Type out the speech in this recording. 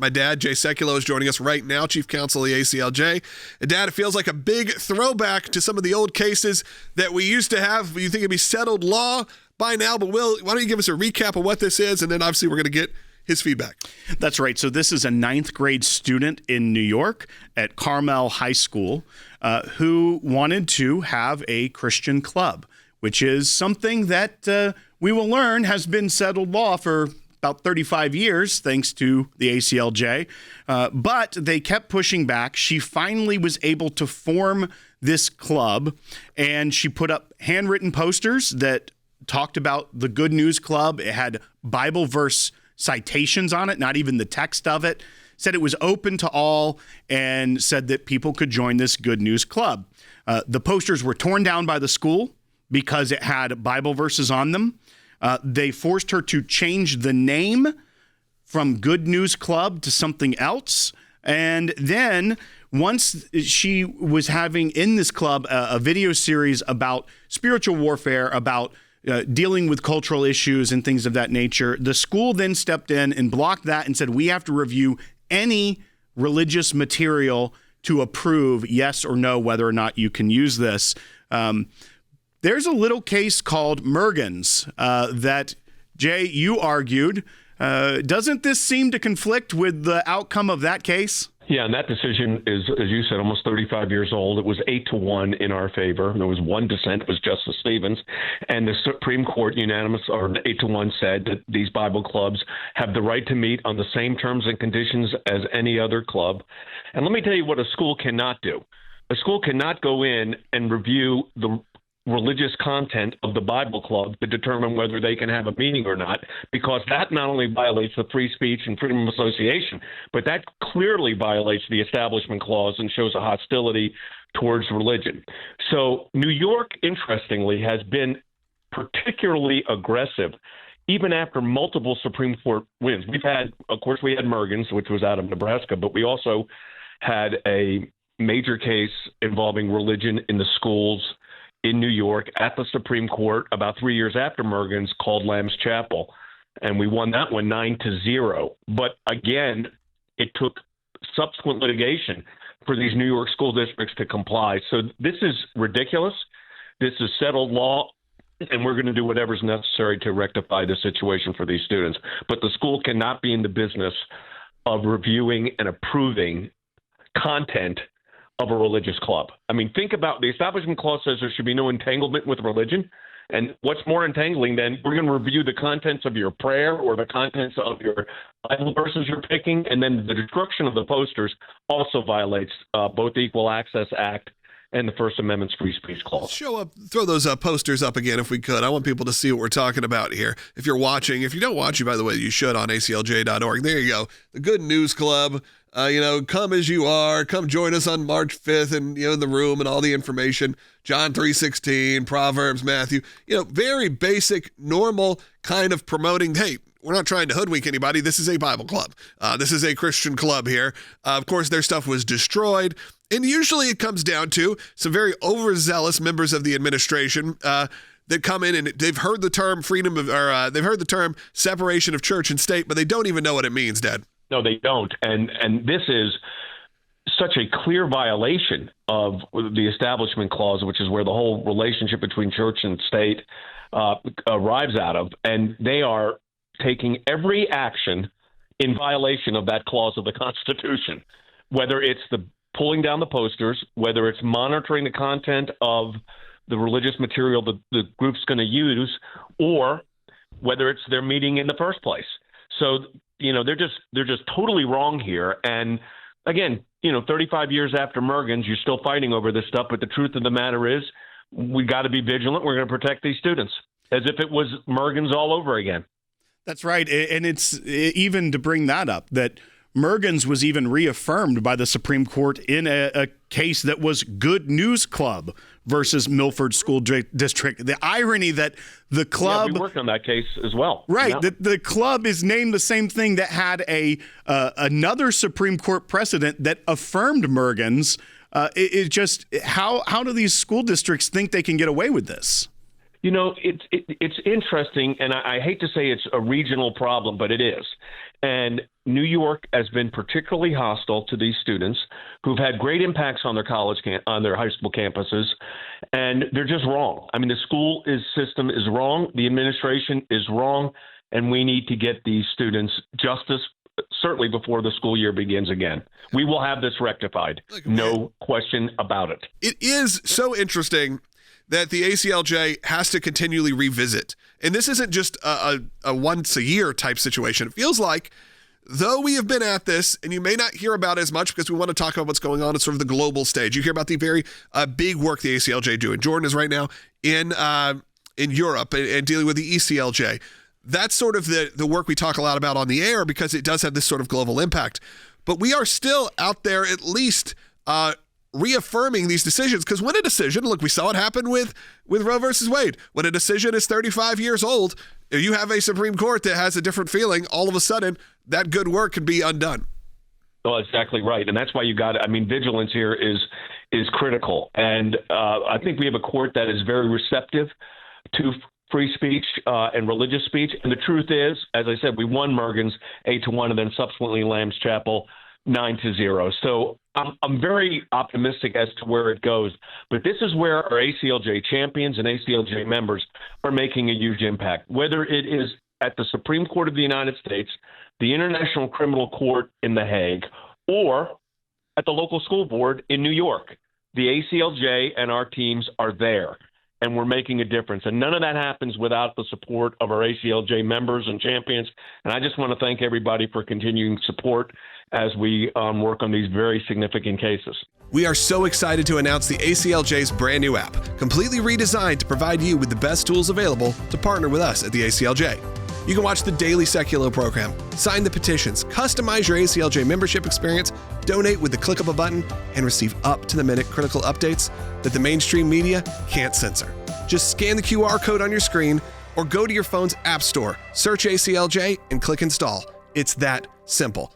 My dad, Jay Sekulow, is joining us right now, Chief Counsel of the ACLJ. And Dad, it feels like a big throwback to some of the old cases that we used to have. You think it'd be settled law by now, but Will, why don't you give us a recap of what this is, and then obviously we're going to get his feedback. That's right. So this is a 9th grade student in New York at Carmel High School who wanted to have a Christian club, which is something that we will learn has been settled law for about 35 years, thanks to the ACLJ. But they kept pushing back. She finally was able to form this club, and she put up handwritten posters that talked about the Good News Club. It had Bible verse citations on it, not even the text of it. Said it was open to all and said that people could join this Good News Club. The posters were torn down by the school because it had Bible verses on them. They forced her to change the name from Good News Club to something else. And then once she was having in this club a video series about spiritual warfare, about dealing with cultural issues and things of that nature, the school then stepped in and blocked that and said, we have to review any religious material to approve yes or no whether or not you can use this. There's a little case called Mergens that, Jay, you argued. Doesn't this seem to conflict with the outcome of that case? Yeah, and that decision is, as you said, almost 35 years old. It was 8-1 in our favor. There was one dissent. It was Justice Stevens. And the Supreme Court unanimous, or 8-1, said that these Bible clubs have the right to meet on the same terms and conditions as any other club. And let me tell you what a school cannot do. A school cannot go in and review the religious content of the Bible club to determine whether they can have a meeting or not, because that not only violates the free speech and freedom of association, but that clearly violates the Establishment Clause and shows a hostility towards religion. So New York, interestingly, has been particularly aggressive even after multiple Supreme Court wins. We had Mergens, which was out of Nebraska, but we also had a major case involving religion in the schools in New York at the Supreme Court about 3 years after Mergens, called Lamb's Chapel. And we won that one 9-0. But again, it took subsequent litigation for these New York school districts to comply. So this is ridiculous. This is settled law, and we're going to do whatever's necessary to rectify the situation for these students. But the school cannot be in the business of reviewing and approving content of a religious club. I mean, think about the Establishment Clause says there should be no entanglement with religion. And what's more entangling than we're going to review the contents of your prayer or the contents of your Bible verses you're picking, and then the destruction of the posters also violates both the Equal Access Act and the First Amendment's free speech clause. Throw those posters up again if we could. I want people to see what we're talking about here. If you're watching, if you don't watch it, by the way, you should on aclj.org. There you go. The Good News Club. Come as you are. Come join us on March 5th and, in the room and all the information. John 3:16, Proverbs, Matthew. Very basic, normal kind of promoting, hey, we're not trying to hoodwink anybody. This is a Bible club. This is a Christian club here. Of course, their stuff was destroyed. And usually it comes down to some very overzealous members of the administration that come in and they've heard the term they've heard the term separation of church and state, but they don't even know what it means, Dad. No, they don't. And this is such a clear violation of the Establishment Clause, which is where the whole relationship between church and state arrives out of. And they are taking every action in violation of that clause of the Constitution, whether it's the pulling down the posters, whether it's monitoring the content of the religious material the group's going to use, or whether it's their meeting in the first place. So, they're just totally wrong here. And again, 35 years after Mergens, you're still fighting over this stuff. But the truth of the matter is we got to be vigilant. We're going to protect these students as if it was Mergens all over again. That's right. And it's even to bring that up, that Mergens was even reaffirmed by the Supreme Court in a case that was Good News Club versus Milford School District. The irony that the club... Yeah, we worked on that case as well. Right. Yeah. The club is named the same thing that had another Supreme Court precedent that affirmed Mergens. It just, how do these school districts think they can get away with this? It's interesting, and I hate to say it's a regional problem, but it is. And New York has been particularly hostile to these students who've had great impacts on their on their high school campuses, and they're just wrong. I mean, the school system is wrong, the administration is wrong, and we need to get these students justice, certainly before the school year begins again. We will have this rectified, no question about it. It is so interesting that the ACLJ has to continually revisit. And this isn't just a once a year type situation. It feels like, though we have been at this, and you may not hear about it as much because we want to talk about what's going on at sort of the global stage. You hear about the very big work the ACLJ doing. Jordan is right now in Europe and dealing with the ECLJ. That's sort of the work we talk a lot about on the air because it does have this sort of global impact. But we are still out there at least reaffirming these decisions, because when a decision, look, we saw it happen with Roe versus Wade. When a decision is 35 years old, if you have a Supreme Court that has a different feeling, all of a sudden that good work could be undone. Well, exactly right. And that's why vigilance here is critical. And I think we have a court that is very receptive to free speech and religious speech. And the truth is, as I said, we won Mergens 8-1 and then subsequently Lamb's Chapel 9-0. So I'm very optimistic as to where it goes. But this is where our ACLJ champions and ACLJ members are making a huge impact, whether it is at the Supreme Court of the United States, the International Criminal Court in The Hague, or at the local school board in New York. The ACLJ and our teams are there, and we're making a difference. And none of that happens without the support of our ACLJ members and champions. And I just want to thank everybody for continuing support as we work on these very significant cases. We are so excited to announce the ACLJ's brand new app, completely redesigned to provide you with the best tools available to partner with us at the ACLJ. You can watch the daily Secular program, sign the petitions, customize your ACLJ membership experience, donate with the click of a button, and receive up-to-the-minute critical updates that the mainstream media can't censor. Just scan the QR code on your screen or go to your phone's app store, search ACLJ, and click install. It's that simple.